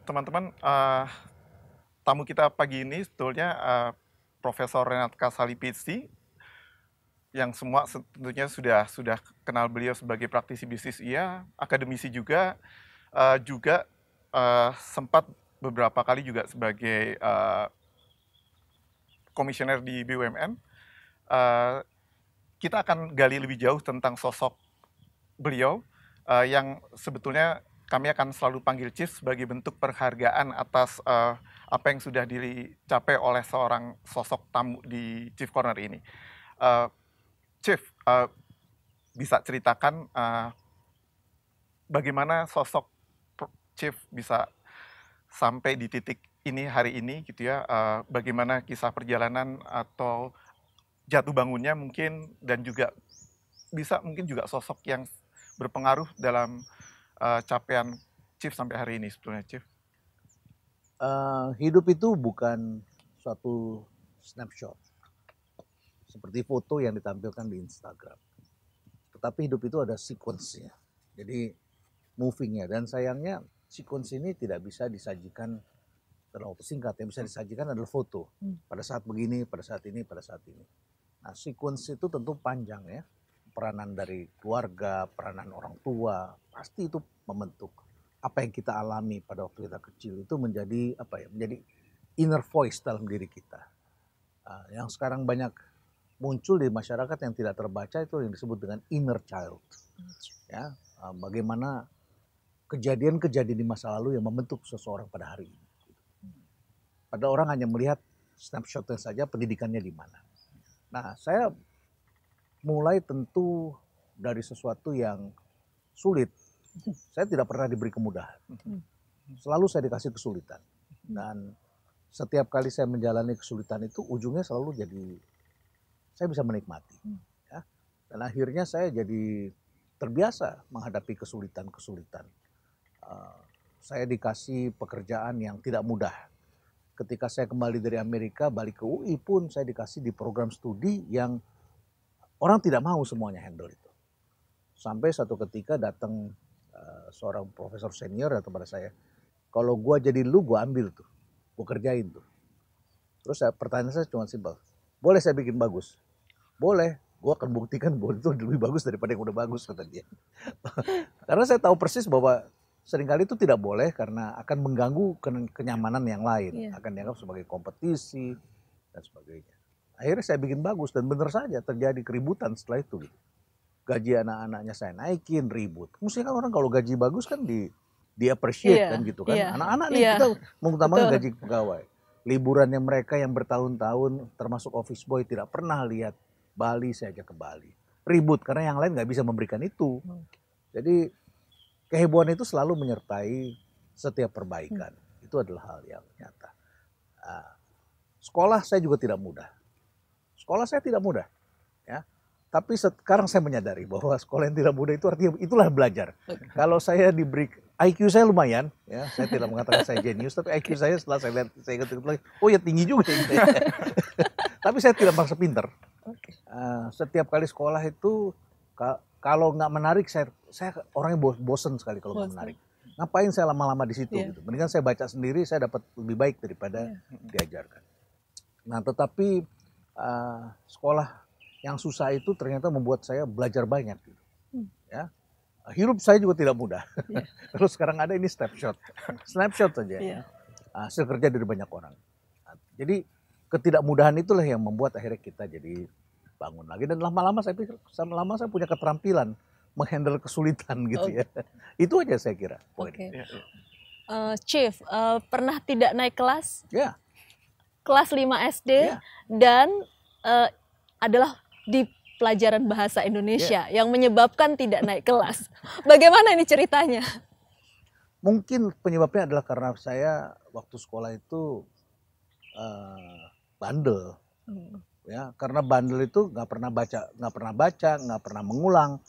teman-teman, tamu kita pagi ini sebetulnya Profesor Renat Kasali-PC, yang semua tentunya sudah kenal beliau sebagai praktisi bisnis iya, akademisi juga, juga sempat beberapa kali juga sebagai komisioner di BUMN. Kita akan gali lebih jauh tentang sosok beliau, yang sebetulnya kami akan selalu panggil Chief sebagai bentuk penghargaan atas apa yang sudah dicapai oleh seorang sosok tamu di Chief Corner ini. Chief, bisa ceritakan bagaimana sosok Chief bisa sampai di titik ini hari ini gitu ya, bagaimana kisah perjalanan atau jatuh bangunnya mungkin, dan juga bisa mungkin juga sosok yang berpengaruh dalam capaian Chief sampai hari ini sebetulnya, Chief. Hidup itu bukan suatu snapshot seperti foto yang ditampilkan di Instagram, tetapi hidup itu ada sequence-nya, jadi moving-nya. Dan sayangnya sequence ini tidak bisa disajikan dalam waktu singkat. Yang bisa disajikan adalah foto pada saat begini, pada saat ini, pada saat ini. Nah, sequence itu tentu panjang ya, peranan dari keluarga, peranan orang tua, pasti itu membentuk apa yang kita alami pada waktu kita kecil. Itu menjadi apa ya, menjadi inner voice dalam diri kita. Yang sekarang banyak muncul di masyarakat yang tidak terbaca itu yang disebut dengan inner child. Ya, bagaimana kejadian-kejadian di masa lalu yang membentuk seseorang pada hari ini. Pada orang hanya melihat snapshotnya saja, pendidikannya di mana. Nah, saya mulai tentu dari sesuatu yang sulit. Saya tidak pernah diberi kemudahan. Selalu saya dikasih kesulitan. Dan setiap kali saya menjalani kesulitan itu, ujungnya selalu jadi saya bisa menikmati. Ya. Dan akhirnya saya jadi terbiasa menghadapi kesulitan-kesulitan. Saya dikasih pekerjaan yang tidak mudah. Ketika saya kembali dari Amerika, balik ke UI pun saya dikasih di program studi yang orang tidak mau semuanya handle itu. Sampai satu ketika datang seorang profesor senior datang pada saya, kalau gue jadi lu, gue ambil tuh, gue kerjain tuh. Terus pertanyaan saya cuma simpel, boleh saya bikin bagus? Boleh, gue akan buktikan bahwa itu lebih bagus daripada yang udah bagus, kata dia. Karena saya tahu persis bahwa seringkali itu tidak boleh karena akan mengganggu kenyamanan yang lain, akan dianggap sebagai kompetisi dan sebagainya. Akhirnya saya bikin bagus dan benar saja terjadi keributan setelah itu. Gitu. Gaji anak-anaknya saya naikin, ribut. Mestinya kan orang kalau gaji bagus kan di appreciate kan gitu kan. Anak-anak nih kita mengutamakan gaji pegawai. Liburannya mereka yang bertahun-tahun termasuk office boy tidak pernah lihat Bali, saya ajak ke Bali. Ribut karena yang lain nggak bisa memberikan itu. Jadi kehebohan itu selalu menyertai setiap perbaikan. Itu adalah hal yang nyata. Sekolah saya juga tidak mudah. Sekolah saya tidak mudah. Ya. Tapi sekarang saya menyadari bahwa sekolah yang tidak mudah itu artinya itulah belajar. Kalau saya diberi IQ saya lumayan, ya saya tidak mengatakan saya jenius, tapi IQ saya setelah saya lihat, saya ingat lagi, oh ya tinggi juga. Gitu ya. Tapi saya tidak merasa pinter. Setiap kali sekolah itu kalau nggak menarik, saya orangnya bosen sekali kalau nggak menarik. Ngapain saya lama-lama di situ? Gitu. Mendingan saya baca sendiri, saya dapat lebih baik daripada diajarkan. Nah, tetapi sekolah yang susah itu ternyata membuat saya belajar banyak. Gitu. Ya, hidup saya juga tidak mudah. Terus sekarang ada ini snapshot saja. Hasil kerja dari banyak orang. Jadi ketidakmudahan itulah yang membuat akhirnya kita jadi bangun lagi, dan lama-lama saya pikir saya punya keterampilan menghandle kesulitan gitu ya. Itu aja saya kira. Chief, pernah tidak naik kelas? Ya. Kelas 5 SD dan adalah di pelajaran bahasa Indonesia yang menyebabkan tidak naik kelas. Bagaimana ini ceritanya? Mungkin penyebabnya adalah karena saya waktu sekolah itu bandel. Ya, karena bandel itu nggak pernah baca, nggak pernah mengulang.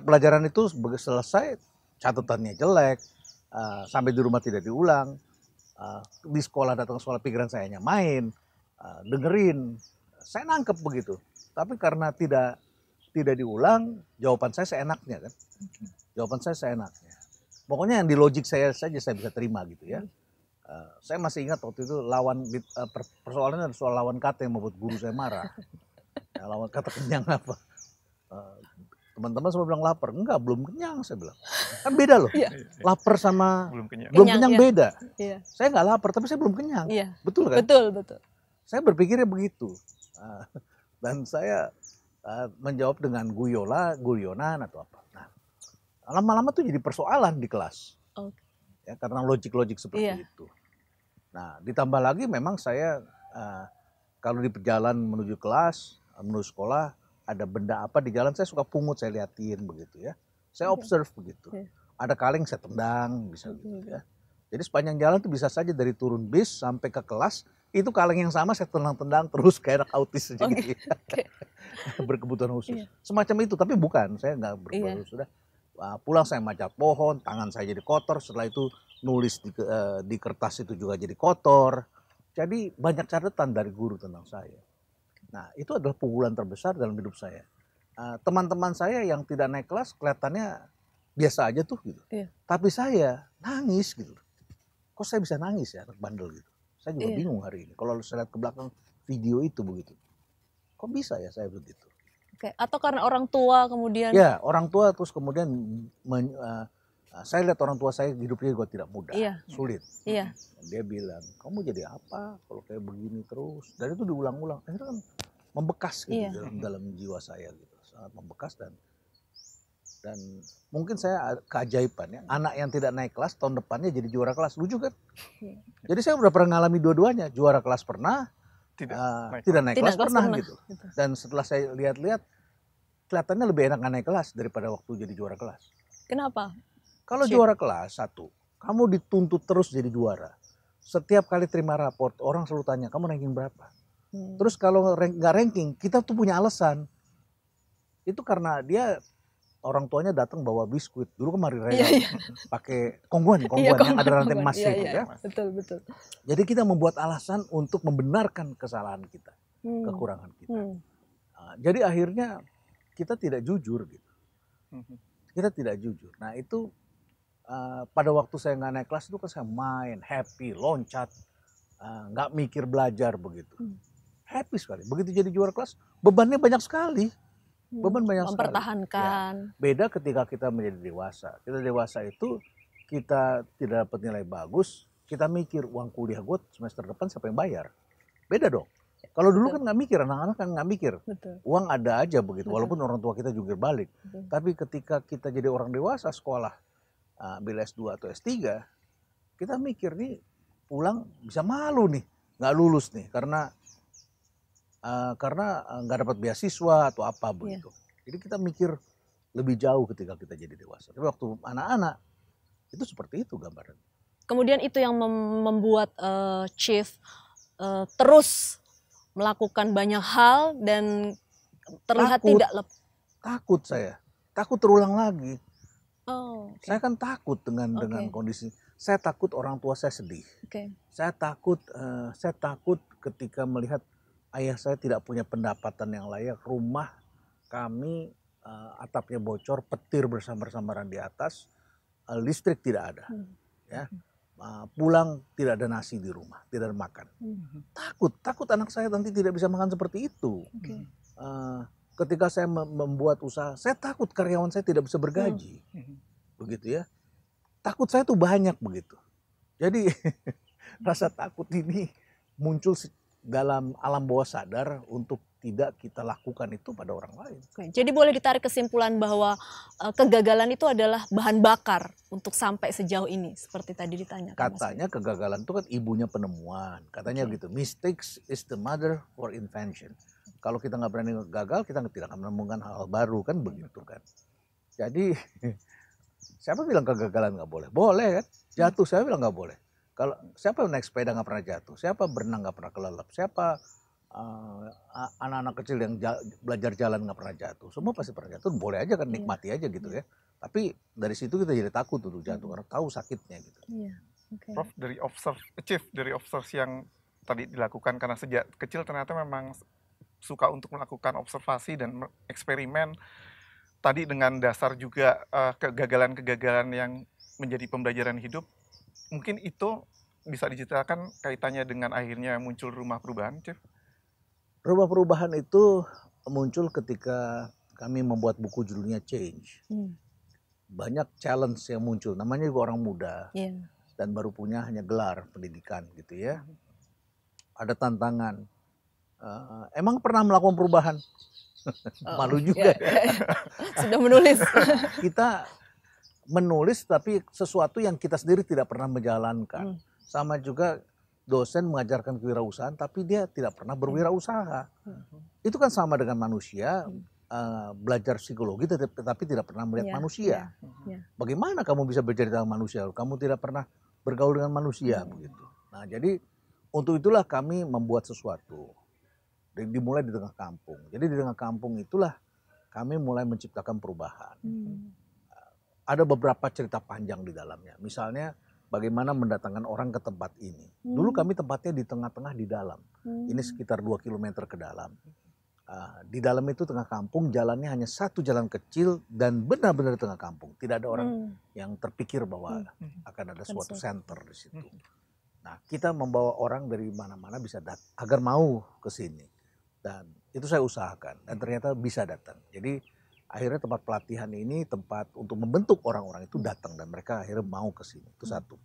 Pelajaran itu selesai catatannya jelek, sampai di rumah tidak diulang. Di sekolah, datang sekolah pikiran saya hanya main, dengerin, saya nangkep begitu. Tapi karena tidak diulang, jawaban saya seenaknya kan. Jawaban saya seenaknya. Pokoknya yang di logik saya saja saya bisa terima gitu ya. Saya masih ingat waktu itu persoalannya adalah soal lawan kata yang membuat guru saya marah. Ya, lawan kata kenyang apa? Teman-teman semua bilang lapar. Enggak, belum kenyang saya bilang. Kan beda loh. Iya. Lapar sama Belum kenyang. belum Kenyang, kenyang iya. beda. Iya. Saya nggak lapar tapi saya belum kenyang. Iya. Betul kan? Betul. Saya berpikirnya begitu. Dan saya menjawab dengan guyonan atau apa. Nah, lama-lama tuh jadi persoalan di kelas. Oke. Ya, karena logik-logik seperti Iya. itu. Nah, ditambah lagi memang saya kalau di perjalanan menuju kelas, menuju sekolah, ada benda apa di jalan saya suka pungut, saya liatin begitu ya. Saya observe begitu. Iya. Ada kaleng saya tendang, bisa gitu ya. Jadi sepanjang jalan tuh bisa saja dari turun bis sampai ke kelas, itu kaleng yang sama saya tendang-tendang terus kayak anak autis aja gitu ya. Berkebutuhan khusus. Iya. Semacam itu, tapi bukan, saya nggak berkebutuhan khusus. Sudah pulang saya manjat pohon, tangan saya jadi kotor, setelah itu nulis di kertas itu juga jadi kotor. Jadi banyak catatan dari guru tentang saya. Nah, itu adalah pukulan terbesar dalam hidup saya. Teman-teman saya yang tidak naik kelas kelihatannya biasa aja tuh gitu. Iya. Tapi saya nangis gitu. Kok saya bisa nangis ya anak bandel gitu. Saya juga bingung hari ini. Kalau saya lihat ke belakang video itu begitu. Kok bisa ya saya begitu? Oke. Atau karena orang tua kemudian? Ya, orang tua terus kemudian saya lihat orang tua saya hidupnya juga tidak mudah, Iya. sulit. Iya. Dia bilang, kamu jadi apa kalau kayak begini terus? Dan itu diulang-ulang. Akhirnya kan membekas gitu Iya. dalam jiwa saya gitu, sangat membekas dan mungkin saya keajaiban ya, anak yang tidak naik kelas tahun depannya jadi juara kelas, lucu kan? Jadi saya udah pernah ngalami dua-duanya, juara kelas pernah, tidak naik kelas pernah gitu. Dan setelah saya lihat-lihat, kelihatannya lebih enak naik kelas daripada waktu jadi juara kelas. Kenapa? Kalau juara kelas, satu, kamu dituntut terus jadi juara. Setiap kali terima raport, orang selalu tanya, kamu ranking berapa? Terus kalau nggak ranking, kita tuh punya alasan. Itu karena dia, orang tuanya datang bawa biskuit. Dulu kemarin Raya pakai kongguan yang ada rantai emas itu ya. Betul. Jadi kita membuat alasan untuk membenarkan kesalahan kita, kekurangan kita. Jadi akhirnya kita tidak jujur gitu. Kita tidak jujur. Nah itu pada waktu saya nggak naik kelas itu kan saya main, happy, loncat, nggak mikir belajar begitu. Happy sekali. Begitu jadi juara kelas, bebannya banyak sekali. Beban banyak mempertahankan. Ya. Beda ketika kita menjadi dewasa. Kita dewasa itu kita tidak dapat nilai bagus, kita mikir uang kuliah gue semester depan siapa yang bayar. Beda dong. Kalau dulu kan nggak mikir, anak-anak kan nggak mikir. Betul. Uang ada aja begitu, walaupun orang tua kita juga balik. Tapi ketika kita jadi orang dewasa sekolah, ambil S2 atau S3, kita mikir nih pulang bisa malu nih, nggak lulus nih karena nggak dapat beasiswa atau apa begitu. Jadi kita mikir lebih jauh ketika kita jadi dewasa. Tapi waktu anak-anak itu seperti itu gambaran. Kemudian itu yang membuat Chief terus melakukan banyak hal dan terlihat tidak takut saya, takut terulang lagi. Saya kan takut dengan kondisi. Saya takut orang tua saya sedih. Saya takut ketika melihat ayah saya tidak punya pendapatan yang layak, rumah kami atapnya bocor, petir bersama-samaran di atas, listrik tidak ada, ya, pulang tidak ada nasi di rumah, tidak ada makan. Takut anak saya nanti tidak bisa makan seperti itu. Ketika saya membuat usaha, saya takut karyawan saya tidak bisa bergaji, begitu ya. Takut saya tuh banyak begitu. Jadi rasa takut ini muncul dalam alam bawah sadar untuk tidak kita lakukan itu pada orang lain. Jadi boleh ditarik kesimpulan bahwa kegagalan itu adalah bahan bakar untuk sampai sejauh ini, seperti tadi ditanya. Katanya kegagalan itu kan ibunya penemuan, katanya gitu. Mistakes is the mother for invention. Kalau kita nggak berani gagal, kita tidak akan menemukan hal baru kan begitu kan. Jadi siapa bilang kegagalan nggak boleh? Boleh kan? Jatuh saya bilang nggak boleh. Kalau siapa naik sepeda nggak pernah jatuh, siapa berenang nggak pernah kelelep, siapa anak-anak kecil yang belajar jalan nggak pernah jatuh, semua pasti pernah jatuh. Boleh aja kan, nikmati aja gitu ya. Tapi dari situ kita jadi takut untuk jatuh karena tahu sakitnya gitu. Prof, dari observe yang tadi dilakukan karena sejak kecil ternyata memang suka untuk melakukan observasi dan eksperimen. Tadi dengan dasar juga kegagalan-kegagalan yang menjadi pembelajaran hidup. Mungkin itu bisa diceritakan kaitannya dengan akhirnya muncul Rumah Perubahan, Chief? Rumah Perubahan itu muncul ketika kami membuat buku judulnya Change. Banyak challenge yang muncul, namanya juga orang muda dan baru punya hanya gelar pendidikan gitu ya. Ada tantangan. Emang pernah melakukan perubahan? Malu juga. Sudah menulis. Kita menulis tapi sesuatu yang kita sendiri tidak pernah menjalankan. Sama juga dosen mengajarkan kewirausahaan tapi dia tidak pernah berwirausaha. Itu kan sama dengan manusia belajar psikologi tetapi tidak pernah melihat manusia. Bagaimana kamu bisa bercerita dengan manusia? Kamu tidak pernah bergaul dengan manusia begitu. Nah, jadi untuk itulah kami membuat sesuatu. Dimulai di tengah kampung. Jadi di tengah kampung itulah kami mulai menciptakan perubahan. Ada beberapa cerita panjang di dalamnya. Misalnya bagaimana mendatangkan orang ke tempat ini. Dulu kami tempatnya di tengah-tengah di dalam. Ini sekitar 2 km ke dalam. Di dalam itu tengah kampung, jalannya hanya satu jalan kecil dan benar-benar di tengah kampung. Tidak ada orang yang terpikir bahwa akan ada suatu center di situ. Nah, kita membawa orang dari mana-mana bisa datang agar mau ke sini. Dan itu saya usahakan dan ternyata bisa datang. Jadi akhirnya tempat pelatihan ini tempat untuk membentuk orang-orang itu datang dan mereka akhirnya mau ke sini. Itu satu.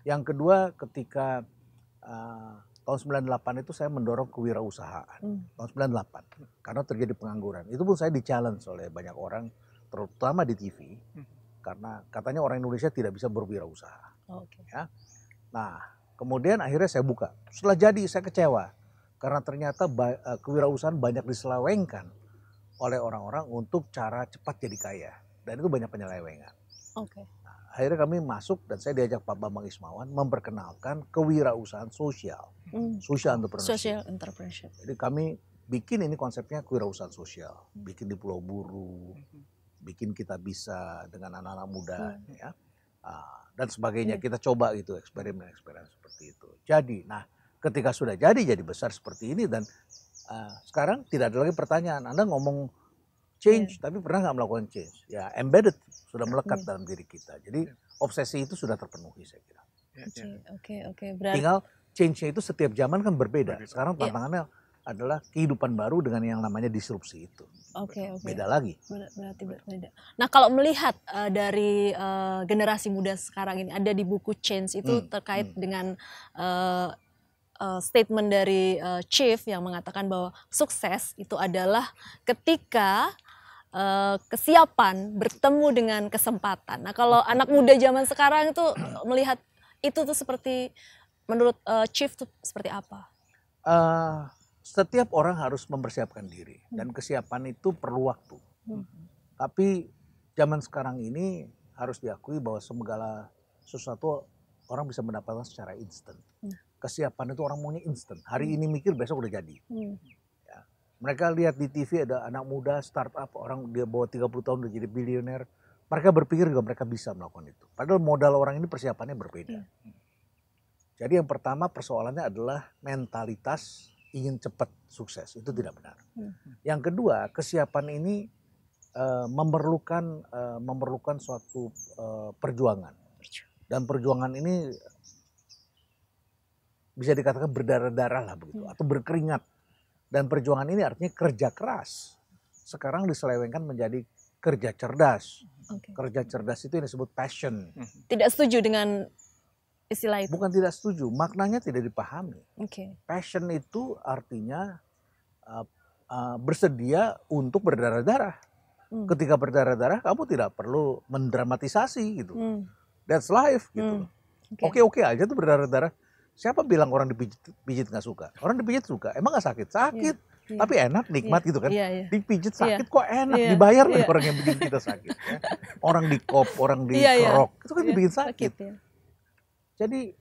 Yang kedua, ketika tahun 98 itu saya mendorong kewirausahaan. Tahun 98 karena terjadi pengangguran. Itu pun saya di-challenge oleh banyak orang terutama di TV karena katanya orang Indonesia tidak bisa berwirausaha. Ya. Nah, kemudian akhirnya saya buka. Setelah jadi saya kecewa karena ternyata kewirausahaan banyak diselewengkan oleh orang-orang untuk cara cepat jadi kaya. Dan itu banyak penyelewengan. Nah, akhirnya kami masuk dan saya diajak Pak Bambang Ismawan memperkenalkan kewirausahaan sosial. Social entrepreneurship. Jadi kami bikin ini konsepnya kewirausahaan sosial. Bikin di Pulau Buru, bikin Kita Bisa dengan anak-anak muda. Ya. Dan sebagainya. Kita coba itu eksperimen seperti itu. Jadi, nah ketika sudah jadi besar seperti ini dan sekarang tidak ada lagi pertanyaan. Anda ngomong change, tapi pernah nggak melakukan change? Ya, embedded, sudah melekat dalam diri kita. Jadi obsesi itu sudah terpenuhi saya kira. Oke. Tinggal change-nya itu setiap zaman kan berbeda. Sekarang tantangannya adalah kehidupan baru dengan yang namanya disrupsi itu. Beda lagi. Berarti berbeda. Nah, kalau melihat dari generasi muda sekarang ini, ada di buku Change itu terkait dengan statement dari Chief yang mengatakan bahwa sukses itu adalah ketika kesiapan bertemu dengan kesempatan. Nah, kalau anak muda zaman sekarang itu melihat itu tuh seperti menurut Chief tuh seperti apa? Setiap orang harus mempersiapkan diri dan kesiapan itu perlu waktu. Tapi zaman sekarang ini harus diakui bahwa segala sesuatu orang bisa mendapatkan secara instan. Kesiapan itu orang maunya instan. Hari ini mikir besok udah jadi. Ya. Mereka lihat di TV ada anak muda startup, orang dia bawa 30 tahun udah jadi bilioner. Mereka berpikir juga mereka bisa melakukan itu. Padahal modal orang ini persiapannya berbeda. Jadi yang pertama persoalannya adalah mentalitas ingin cepat sukses. Itu tidak benar. Yang kedua, kesiapan ini memerlukan suatu perjuangan. Dan perjuangan ini bisa dikatakan berdarah-darah lah begitu, atau berkeringat. Dan perjuangan ini artinya kerja keras. Sekarang diselewengkan menjadi kerja cerdas. Kerja cerdas itu yang disebut passion. Tidak setuju dengan istilah itu? Bukan tidak setuju, maknanya tidak dipahami. Passion itu artinya bersedia untuk berdarah-darah. Ketika berdarah-darah, kamu tidak perlu mendramatisasi gitu. That's life gitu. Oke aja tuh berdarah-darah. Siapa bilang orang dipijit nggak suka? Orang dipijit suka. Emang nggak sakit? Sakit. Tapi enak, nikmat gitu kan. Dipijit sakit kok enak. Dibayar oleh orang yang bikin kita sakit. Ya. Orang dikop, orang dikerok. Itu kan dibikin sakit. Jadi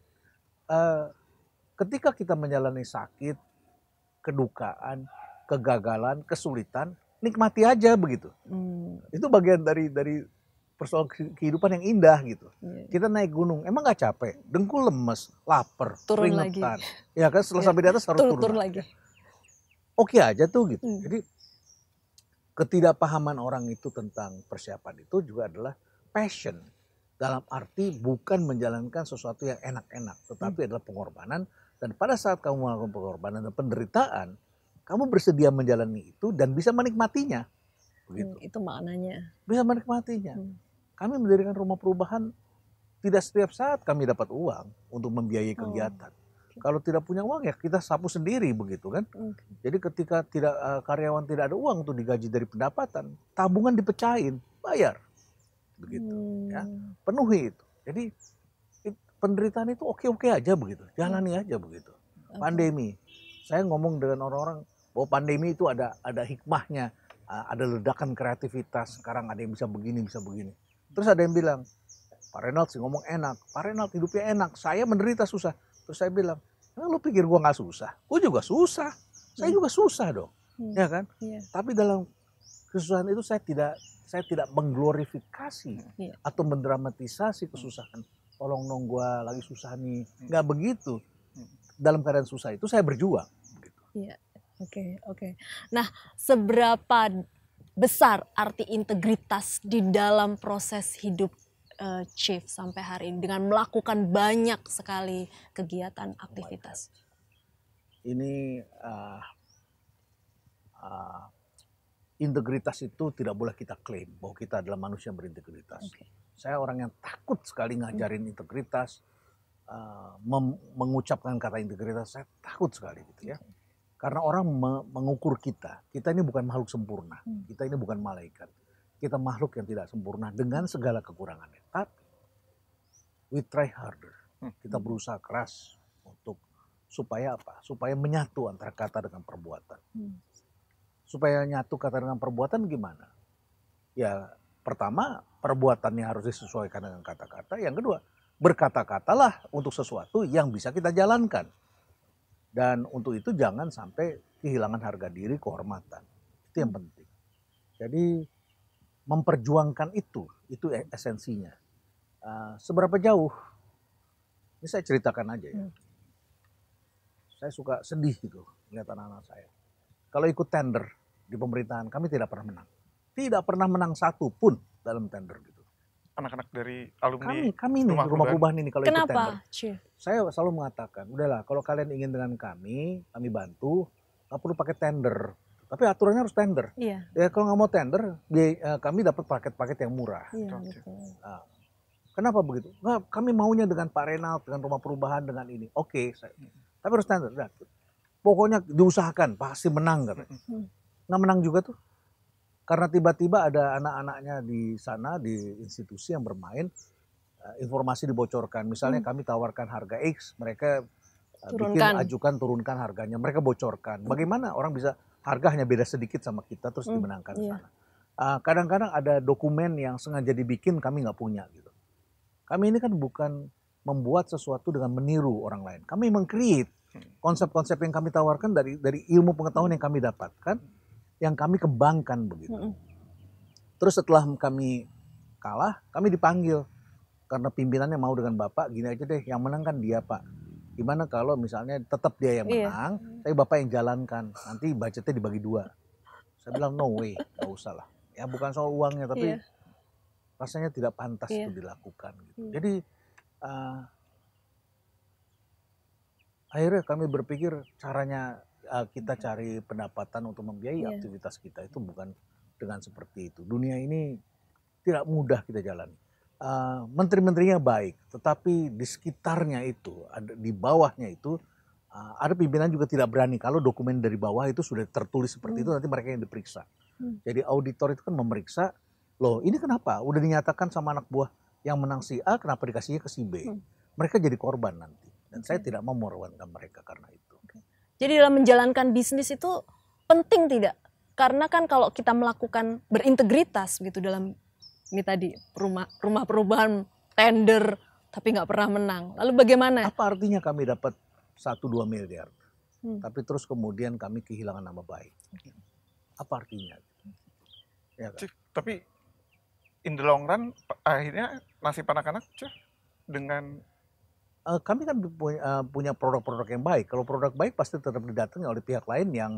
ketika kita menjalani sakit, kedukaan, kegagalan, kesulitan, nikmati aja begitu. Itu bagian dari persoalan kehidupan yang indah gitu. Kita naik gunung, emang gak capek? Dengkul lemes, lapar, turun lagi. Ya kan setelah sampai di atas harus turun lagi. Oke aja tuh gitu. Jadi ketidakpahaman orang itu tentang persiapan itu juga adalah passion. Dalam arti bukan menjalankan sesuatu yang enak-enak, tetapi adalah pengorbanan. Dan pada saat kamu melakukan pengorbanan dan penderitaan, kamu bersedia menjalani itu dan bisa menikmatinya. Begitu. Itu maknanya. Bisa menikmatinya. Kami mendirikan rumah perubahan, tidak setiap saat kami dapat uang untuk membiayai kegiatan. Kalau tidak punya uang ya kita sapu sendiri begitu kan. Jadi ketika karyawan tidak ada uang untuk digaji dari pendapatan, tabungan dipecahin, bayar. Begitu ya, penuhi itu. Jadi penderitaan itu oke-oke aja begitu, jalani aja begitu. Pandemi, saya ngomong dengan orang-orang bahwa pandemi itu ada hikmahnya, ada ledakan kreativitas. Sekarang ada yang bisa begini, bisa begini. Terus ada yang bilang, Pak Renald sih ngomong enak, Pak Renald hidupnya enak, saya menderita susah. Terus saya bilang, lu pikir gua nggak susah? Gua juga susah, saya juga susah dong, ya kan? Tapi dalam kesusahan itu saya tidak mengglorifikasi atau mendramatisasi kesusahan. Tolong dong gue lagi susah nih. Nggak begitu. Dalam keadaan susah itu saya berjuang. Iya, oke. Nah, seberapa besar arti integritas di dalam proses hidup Chief sampai hari ini dengan melakukan banyak sekali kegiatan aktivitas? Ini integritas itu tidak boleh kita klaim bahwa kita adalah manusia yang berintegritas. Saya orang yang takut sekali ngajarin integritas, mengucapkan kata integritas, saya takut sekali gitu ya. Karena orang mengukur kita ini bukan makhluk sempurna, kita ini bukan malaikat. Kita makhluk yang tidak sempurna dengan segala kekurangannya. Tapi we try harder, kita berusaha keras untuk supaya apa? Supaya menyatu antara kata dengan perbuatan. Supaya nyatu kata dengan perbuatan gimana? Ya pertama perbuatannya harus disesuaikan dengan kata-kata. Yang kedua berkata-katalah untuk sesuatu yang bisa kita jalankan. Dan untuk itu jangan sampai kehilangan harga diri, kehormatan. Itu yang penting. Jadi memperjuangkan itu esensinya. Seberapa jauh? Ini saya ceritakan aja ya. Saya suka sedih gitu lihat anak-anak saya. Kalau ikut tender di pemerintahan, kami tidak pernah menang. Tidak pernah menang satu pun dalam tender gitu. Anak-anak dari alumni kami ini rumah perubahan ini kalau ikut tender. Kenapa, Chief? Saya selalu mengatakan, udahlah kalau kalian ingin dengan kami bantu, nggak perlu pakai tender. Tapi aturannya harus tender. Iya. Ya kalau nggak mau tender, kami dapat paket-paket yang murah. Iya, betul. Nah, kenapa begitu? Nah, kami maunya dengan Pak Renald, dengan rumah perubahan, dengan ini. Oke, tapi harus tender. Nah, pokoknya diusahakan pasti menang katanya. Nggak menang juga tuh. Karena tiba-tiba ada anak-anaknya di sana di institusi yang bermain, informasi dibocorkan. Misalnya kami tawarkan harga X, mereka turunkan harganya, mereka bocorkan. Bagaimana orang bisa harga hanya beda sedikit sama kita terus dimenangkan di sana. Kadang-kadang ada dokumen yang sengaja dibikin kami nggak punya gitu. Kami ini kan bukan membuat sesuatu dengan meniru orang lain. Kami meng-create konsep-konsep yang kami tawarkan dari ilmu pengetahuan yang kami dapatkan, yang kami kembangkan begitu. Terus setelah kami kalah, kami dipanggil karena pimpinannya mau dengan Bapak, gini aja deh, yang menang kan dia Pak. Gimana kalau misalnya tetap dia yang menang, tapi Bapak yang jalankan, nanti budgetnya dibagi 2. Saya bilang no way, gak usah lah. Ya bukan soal uangnya, tapi rasanya tidak pantas itu dilakukan. Gitu. Jadi akhirnya kami berpikir caranya kita cari pendapatan untuk membiayai aktivitas kita itu bukan dengan seperti itu. Dunia ini tidak mudah kita jalani. Menteri-menterinya baik, tetapi di sekitarnya itu, di bawahnya itu, ada pimpinan juga tidak berani. Kalau dokumen dari bawah itu sudah tertulis seperti itu, nanti mereka yang diperiksa. Jadi auditor itu kan memeriksa, loh ini kenapa? Udah dinyatakan sama anak buah yang menang si A, kenapa dikasihnya ke si B? Mereka jadi korban nanti. Dan saya tidak mau mengorbankan mereka karena itu. Jadi dalam menjalankan bisnis itu penting tidak? Karena kan kalau kita melakukan berintegritas gitu dalam ini tadi rumah perubahan tender tapi nggak pernah menang. Lalu bagaimana? Apa artinya kami dapat 1-2 miliar, tapi terus kemudian kami kehilangan nama baik? Apa artinya? Ya kan? Tapi in the long run akhirnya nasib anak-anak dengan kami kan punya produk-produk yang baik. Kalau produk baik pasti tetap didatangi oleh pihak lain yang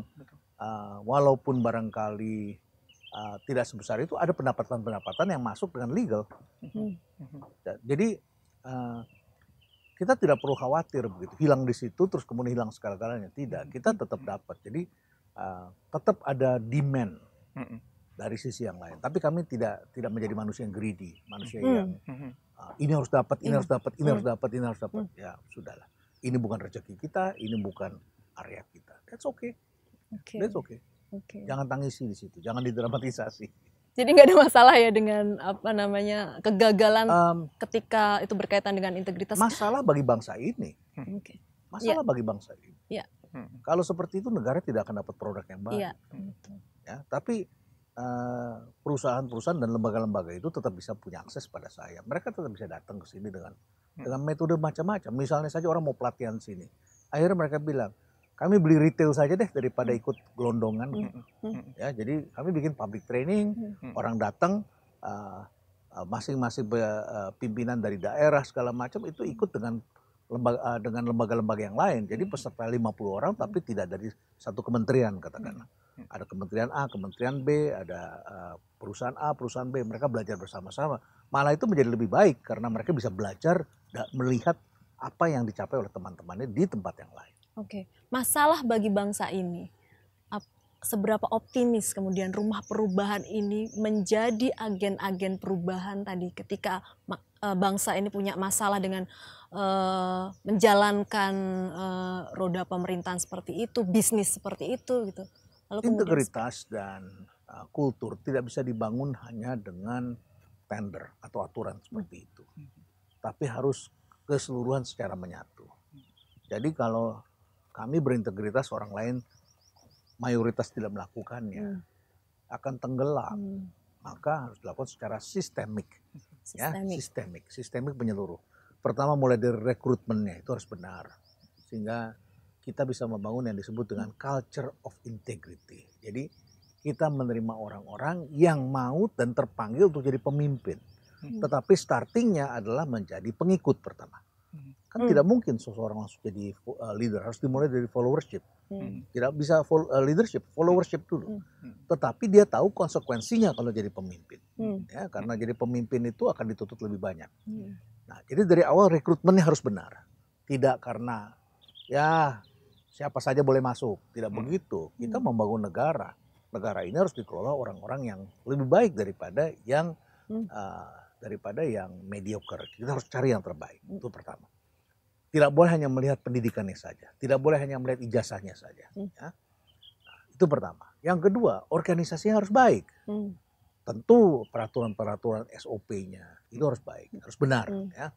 walaupun barangkali tidak sebesar itu, ada pendapatan-pendapatan yang masuk dengan legal. Jadi kita tidak perlu khawatir begitu, hilang di situ terus kemudian hilang segala-galanya. Tidak, kita tetap dapat. Jadi tetap ada demand dari sisi yang lain. Tapi kami tidak menjadi manusia yang greedy, manusia yang ini harus dapat, ini harus dapat, ini harus dapat, ini harus dapat. Ya sudahlah. Ini bukan rezeki kita, ini bukan area kita. That's okay. That's okay. Jangan tangisi di situ, jangan didramatisasi. Jadi nggak ada masalah ya dengan kegagalan ketika itu berkaitan dengan integritas. Masalah bagi bangsa ini. Masalah bagi bangsa ini. Kalau seperti itu negara tidak akan dapat produk yang baik. Ya, tapi perusahaan-perusahaan dan lembaga-lembaga itu tetap bisa punya akses pada saya. Mereka tetap bisa datang ke sini dengan metode macam-macam. Misalnya saja orang mau pelatihan sini, akhirnya mereka bilang, kami beli retail saja deh daripada ikut gelondongan. Ya, jadi kami bikin public training, orang datang, masing-masing pimpinan dari daerah segala macam itu ikut dengan lembaga-lembaga yang lain. Jadi peserta 50 orang tapi tidak dari satu kementerian katakanlah. Ada kementerian A, kementerian B, ada perusahaan A, perusahaan B. Mereka belajar bersama-sama. Malah itu menjadi lebih baik karena mereka bisa belajar dan melihat apa yang dicapai oleh teman-temannya di tempat yang lain. Masalah bagi bangsa ini, seberapa optimis kemudian rumah perubahan ini menjadi agen-agen perubahan tadi ketika bangsa ini punya masalah dengan menjalankan roda pemerintahan seperti itu, bisnis seperti itu gitu. Lalu integritas dan kultur tidak bisa dibangun hanya dengan tender atau aturan seperti itu, tapi harus keseluruhan secara menyatu. Jadi kalau kami berintegritas, orang lain mayoritas tidak melakukannya, akan tenggelam. Maka harus dilakukan secara sistemik. Sistemik menyeluruh. Pertama mulai dari rekrutmennya itu harus benar, sehingga kita bisa membangun yang disebut dengan culture of integrity. Jadi kita menerima orang-orang yang mau dan terpanggil untuk jadi pemimpin. Tetapi startingnya adalah menjadi pengikut pertama. Kan tidak mungkin seseorang langsung jadi leader, harus dimulai dari followership. Tidak bisa leadership, followership dulu. Tetapi dia tahu konsekuensinya kalau jadi pemimpin. Ya, karena jadi pemimpin itu akan dituntut lebih banyak. Nah, jadi dari awal rekrutmennya harus benar. Tidak karena ya siapa saja boleh masuk, tidak begitu. Kita membangun negara. Negara ini harus dikelola orang-orang yang lebih baik daripada yang mediocre. Kita harus cari yang terbaik. Itu pertama. Tidak boleh hanya melihat pendidikannya saja. Tidak boleh hanya melihat ijazahnya saja. Ya. Nah, itu pertama. Yang kedua, organisasinya harus baik. Tentu peraturan-peraturan SOP-nya itu harus baik, harus benar. Ya.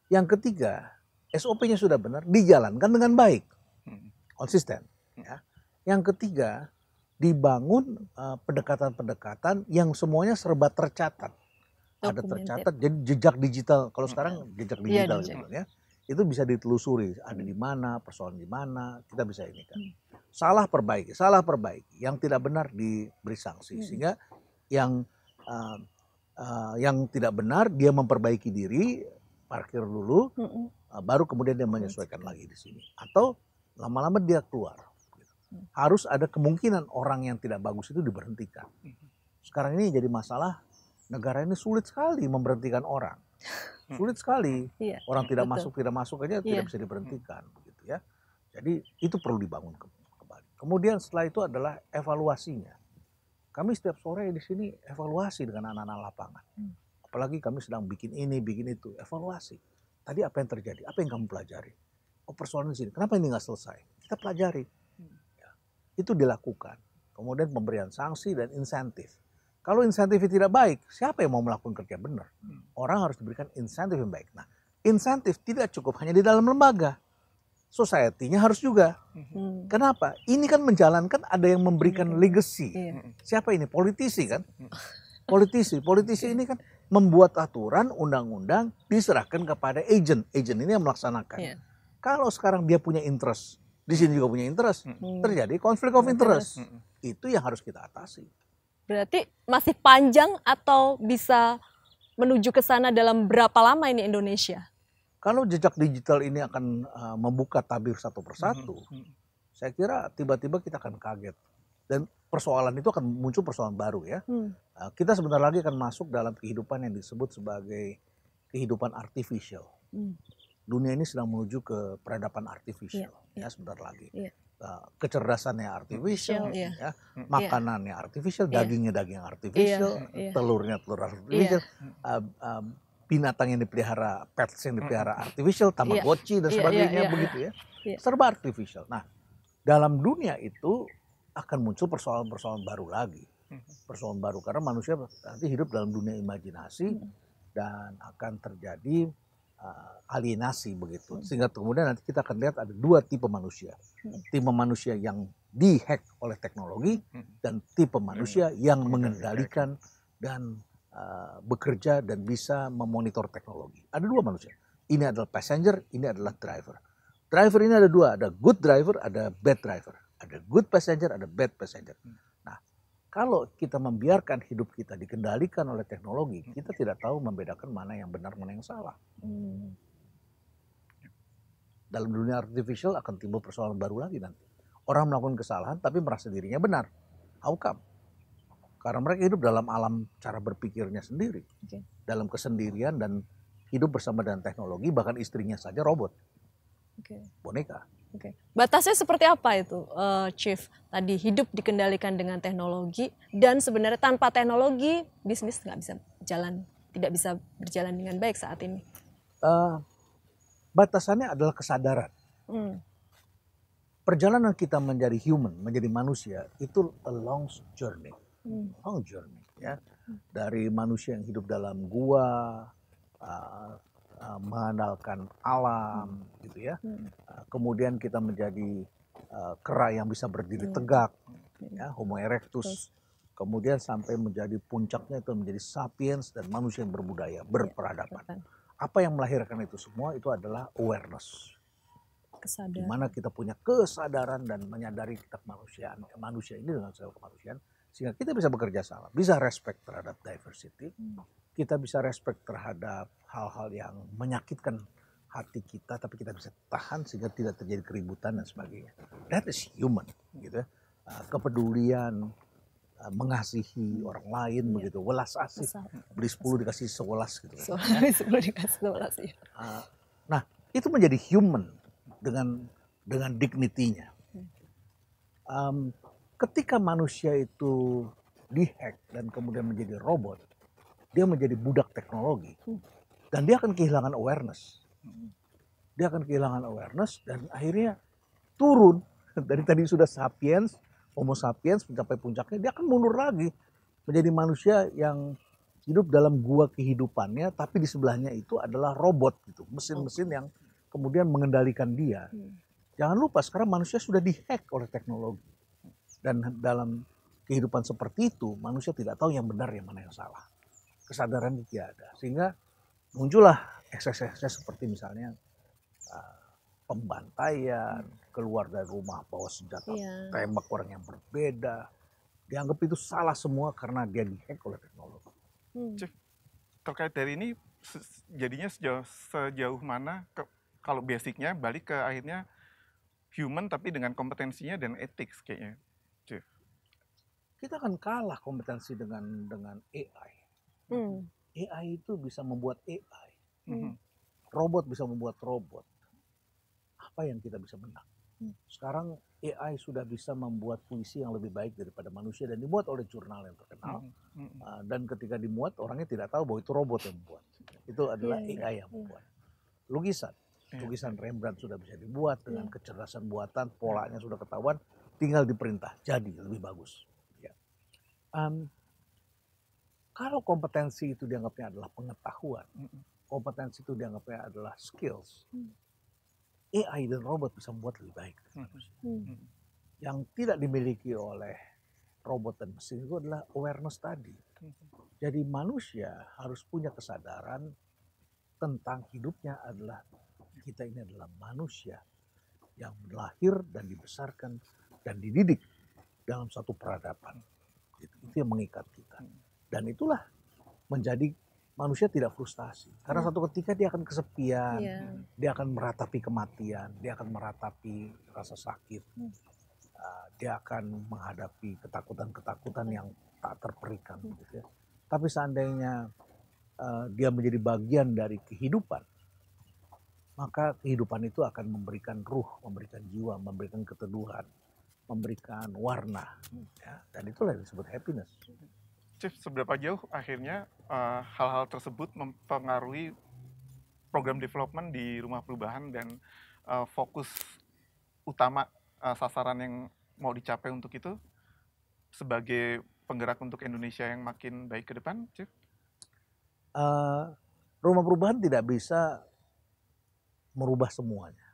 Yang ketiga, SOP-nya sudah benar, dijalankan dengan baik, konsisten. Ya. Yang ketiga, dibangun pendekatan-pendekatan yang semuanya serba tercatat. Ada tercatat, jadi jejak digital. Kalau sekarang jejak digital gitu ya. Itu bisa ditelusuri, ada di mana, persoalan di mana, kita bisa ini kan. Salah perbaiki, yang tidak benar diberi sanksi, sehingga yang tidak benar dia memperbaiki diri, parkir dulu, baru kemudian dia menyesuaikan lagi di sini, atau lama-lama dia keluar. Harus ada kemungkinan orang yang tidak bagus itu diberhentikan. Sekarang ini jadi masalah, negara ini sulit sekali memberhentikan orang. Sulit sekali, orang tidak masuk aja tidak bisa diberhentikan, begitu ya. Jadi itu perlu dibangun kembali. Kemudian setelah itu adalah evaluasinya. Kami setiap sore di sini evaluasi dengan anak-anak lapangan. Apalagi kami sedang bikin ini, bikin itu, evaluasi. Tadi apa yang terjadi? Apa yang kamu pelajari? Oh persoalan di sini, kenapa ini nggak selesai? Kita pelajari. Ya, itu dilakukan. Kemudian pemberian sanksi dan insentif. Kalau insentifnya tidak baik, siapa yang mau melakukan kerja benar? Orang harus diberikan insentif yang baik. Nah, insentif tidak cukup hanya di dalam lembaga. Society-nya harus juga. Kenapa? Ini kan menjalankan, ada yang memberikan legacy. Siapa ini? Politisi kan? Politisi ini kan membuat aturan, undang-undang, diserahkan kepada agent. Agent ini yang melaksanakan. Kalau sekarang dia punya interest, di sini juga punya interest, terjadi konflik of interest. Itu yang harus kita atasi. Berarti masih panjang atau bisa menuju ke sana dalam berapa lama ini Indonesia? Kalau jejak digital ini akan membuka tabir satu persatu, saya kira tiba-tiba kita akan kaget. Dan persoalan itu akan muncul persoalan baru ya. Kita sebentar lagi akan masuk dalam kehidupan yang disebut sebagai kehidupan artificial. Dunia ini sedang menuju ke peradaban artificial ya sebentar lagi. Kecerdasannya artificial, ya, makanannya artificial, dagingnya daging artificial, telurnya telur artificial, binatang yang dipelihara, pets yang dipelihara artificial, tamagotchi dan sebagainya begitu ya. Serba artificial. Nah, dalam dunia itu akan muncul persoalan-persoalan baru lagi. Persoalan baru karena manusia nanti hidup dalam dunia imajinasi dan akan terjadi alienasi begitu. Sehingga kemudian nanti kita akan lihat ada dua tipe manusia. Tipe manusia yang dihack oleh teknologi dan tipe manusia yang mengendalikan dan bekerja dan bisa memonitor teknologi. Ada dua manusia. Ini adalah passenger, ini adalah driver. Driver ini ada dua, ada good driver, ada bad driver. Ada good passenger, ada bad passenger. Nah, kalau kita membiarkan hidup kita dikendalikan oleh teknologi, kita tidak tahu membedakan mana yang benar, mana yang salah. Dalam dunia artificial akan timbul persoalan baru lagi nanti. Orang melakukan kesalahan tapi merasa dirinya benar. How come? Karena mereka hidup dalam alam cara berpikirnya sendiri. Dalam kesendirian dan hidup bersama dengan teknologi, bahkan istrinya saja robot. Boneka. Batasnya seperti apa itu, Chief? Tadi hidup dikendalikan dengan teknologi dan sebenarnya tanpa teknologi bisnis nggak bisa jalan, tidak bisa berjalan dengan baik saat ini. Batasannya adalah kesadaran. Perjalanan kita menjadi human, menjadi manusia itu a long journey, ya. Dari manusia yang hidup dalam gua, mengandalkan alam, gitu ya. Kemudian kita menjadi kera yang bisa berdiri tegak, ya, Homo erectus. Kemudian sampai menjadi puncaknya itu menjadi sapiens dan manusia yang berbudaya, berperadaban. Apa yang melahirkan itu semua itu adalah awareness. Di mana kita punya kesadaran dan menyadari kita kemanusiaan, manusia ini dengan segala kemanusiaan, sehingga kita bisa bekerja sama, bisa respect terhadap diversity, kita bisa respect terhadap hal-hal yang menyakitkan hati kita, tapi kita bisa tahan sehingga tidak terjadi keributan dan sebagainya. That is human, gitu ya. Kepedulian, mengasihi orang lain, begitu, welas asih, beli 10 dikasih 11 gitu. 10 dikasih 11 ya. Nah, itu menjadi human dengan dignity-nya. Ketika manusia itu dihack dan kemudian menjadi robot, dia menjadi budak teknologi dan dia akan kehilangan awareness. Dia akan kehilangan awareness dan akhirnya turun dari tadi sudah sapiens, Homo sapiens mencapai puncaknya, dia akan mundur lagi menjadi manusia yang hidup dalam gua kehidupannya, tapi di sebelahnya itu adalah robot gitu, mesin-mesin yang kemudian mengendalikan dia. Jangan lupa sekarang manusia sudah dihack oleh teknologi. Dan dalam kehidupan seperti itu, manusia tidak tahu yang benar, yang mana yang salah. Kesadaran tidak ada. Sehingga muncullah ekses-ekses seperti misalnya pembantaian, keluar dari rumah bawa senjata, tembak orang yang berbeda. Dianggap itu salah semua karena dia dihack oleh teknologi. Terkait dari ini, jadinya sejauh mana, kalau basicnya balik ke akhirnya human tapi dengan kompetensinya dan etik kayaknya. Kita akan kalah kompetensi dengan AI. AI itu bisa membuat AI. Robot bisa membuat robot. Apa yang kita bisa menang? Sekarang AI sudah bisa membuat puisi yang lebih baik daripada manusia dan dimuat oleh jurnal yang terkenal. Dan ketika dimuat, orangnya tidak tahu bahwa itu robot yang membuat. Itu adalah AI yang membuat. Lukisan Rembrandt sudah bisa dibuat dengan kecerdasan buatan, polanya sudah ketahuan, tinggal diperintah, jadi lebih bagus. Kalau kompetensi itu dianggapnya adalah pengetahuan, kompetensi itu dianggapnya adalah skills, AI dan robot bisa membuat lebih baik. Yang tidak dimiliki oleh robot dan mesin itu adalah awareness tadi. Jadi manusia harus punya kesadaran tentang hidupnya adalah, kita ini adalah manusia yang lahir dan dibesarkan dan dididik dalam satu peradaban. Itu yang mengikat kita. Dan itulah menjadi manusia tidak frustasi. Karena suatu ketika dia akan kesepian, dia akan meratapi kematian, dia akan meratapi rasa sakit. dia akan menghadapi ketakutan-ketakutan yang tak terperikan gitu ya. Tapi seandainya dia menjadi bagian dari kehidupan, maka kehidupan itu akan memberikan ruh, memberikan jiwa, memberikan keteduhan, memberikan warna, ya. Dan itulah yang disebut happiness. Chief, seberapa jauh akhirnya hal-hal tersebut mempengaruhi program development di rumah perubahan dan fokus utama sasaran yang mau dicapai untuk itu sebagai penggerak untuk Indonesia yang makin baik ke depan, Chief? Rumah perubahan tidak bisa merubah semuanya,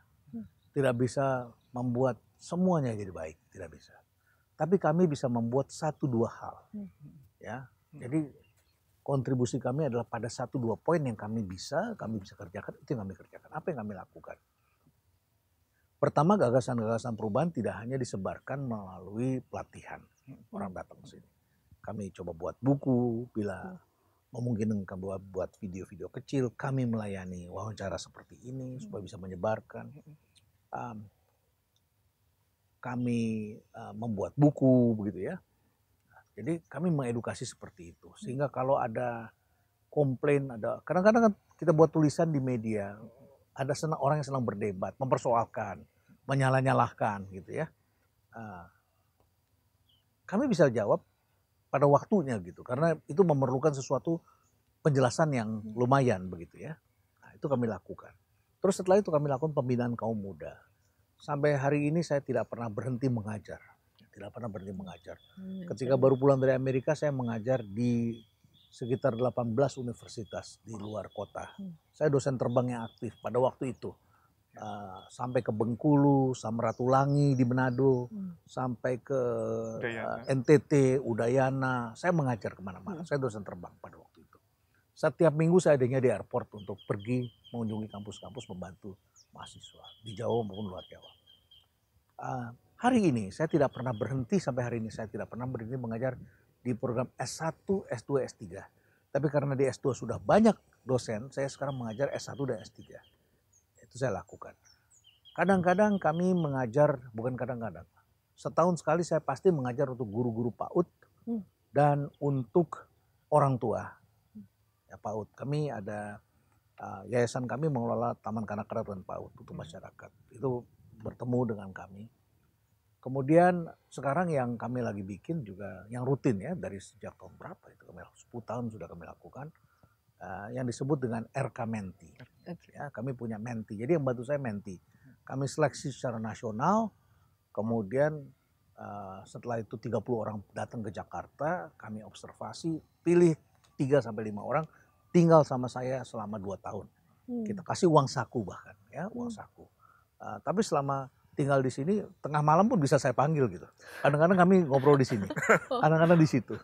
tidak bisa membuat semuanya jadi baik, tidak bisa. Tapi kami bisa membuat 1-2 hal, ya. Jadi kontribusi kami adalah pada 1-2 poin yang kami bisa kerjakan, itu yang kami kerjakan. Apa yang kami lakukan? Pertama, gagasan-gagasan perubahan tidak hanya disebarkan melalui pelatihan, orang datang ke sini. Kami coba buat buku, bila memungkinkan kami buat video-video kecil, kami melayani wawancara seperti ini supaya bisa menyebarkan. Kami membuat buku begitu ya. Jadi kami mengedukasi seperti itu, sehingga kalau ada komplain, ada kadang-kadang kan kita buat tulisan di media, ada orang yang senang berdebat, mempersoalkan, menyalah-nyalahkan gitu ya. Kami bisa jawab pada waktunya gitu, karena itu memerlukan sesuatu penjelasan yang lumayan begitu ya. Nah, itu kami lakukan. Terus setelah itu kami lakukan pembinaan kaum muda. Sampai hari ini saya tidak pernah berhenti mengajar. Tidak pernah berhenti mengajar. Ketika baru pulang dari Amerika, saya mengajar di sekitar 18 universitas di luar kota. Saya dosen terbang yang aktif pada waktu itu. Sampai ke Bengkulu, Samratulangi di Manado, sampai ke NTT, Udayana. Saya mengajar kemana-mana. Saya dosen terbang pada waktu itu. Setiap minggu saya adanya di airport untuk pergi mengunjungi kampus-kampus membantu mahasiswa di Jawa maupun luar Jawa. Hari ini saya tidak pernah berhenti, sampai hari ini saya tidak pernah berhenti mengajar di program S1, S2, S3. Tapi karena di S2 sudah banyak dosen, saya sekarang mengajar S1 dan S3. Itu saya lakukan. Kadang-kadang kami mengajar, bukan kadang-kadang, setahun sekali saya pasti mengajar untuk guru-guru PAUD dan untuk orang tua. Ya, PAUD. Kami ada yayasan kami mengelola taman kanak-kanak dan PAUD untuk masyarakat. Itu bertemu dengan kami. Kemudian sekarang yang kami lagi bikin juga yang rutin ya, dari sejak tahun berapa itu, 10 tahun sudah kami lakukan, yang disebut dengan RK Menti. Ya, kami punya Menti. Jadi yang bantu saya Menti. Kami seleksi secara nasional, kemudian setelah itu 30 orang datang ke Jakarta, kami observasi, pilih 3-5 orang, tinggal sama saya selama 2 tahun. Kita kasih uang saku bahkan, ya, uang saku. Tapi selama tinggal di sini, tengah malam pun bisa saya panggil gitu. Kadang-kadang kami ngobrol di sini, kadang-kadang di situ,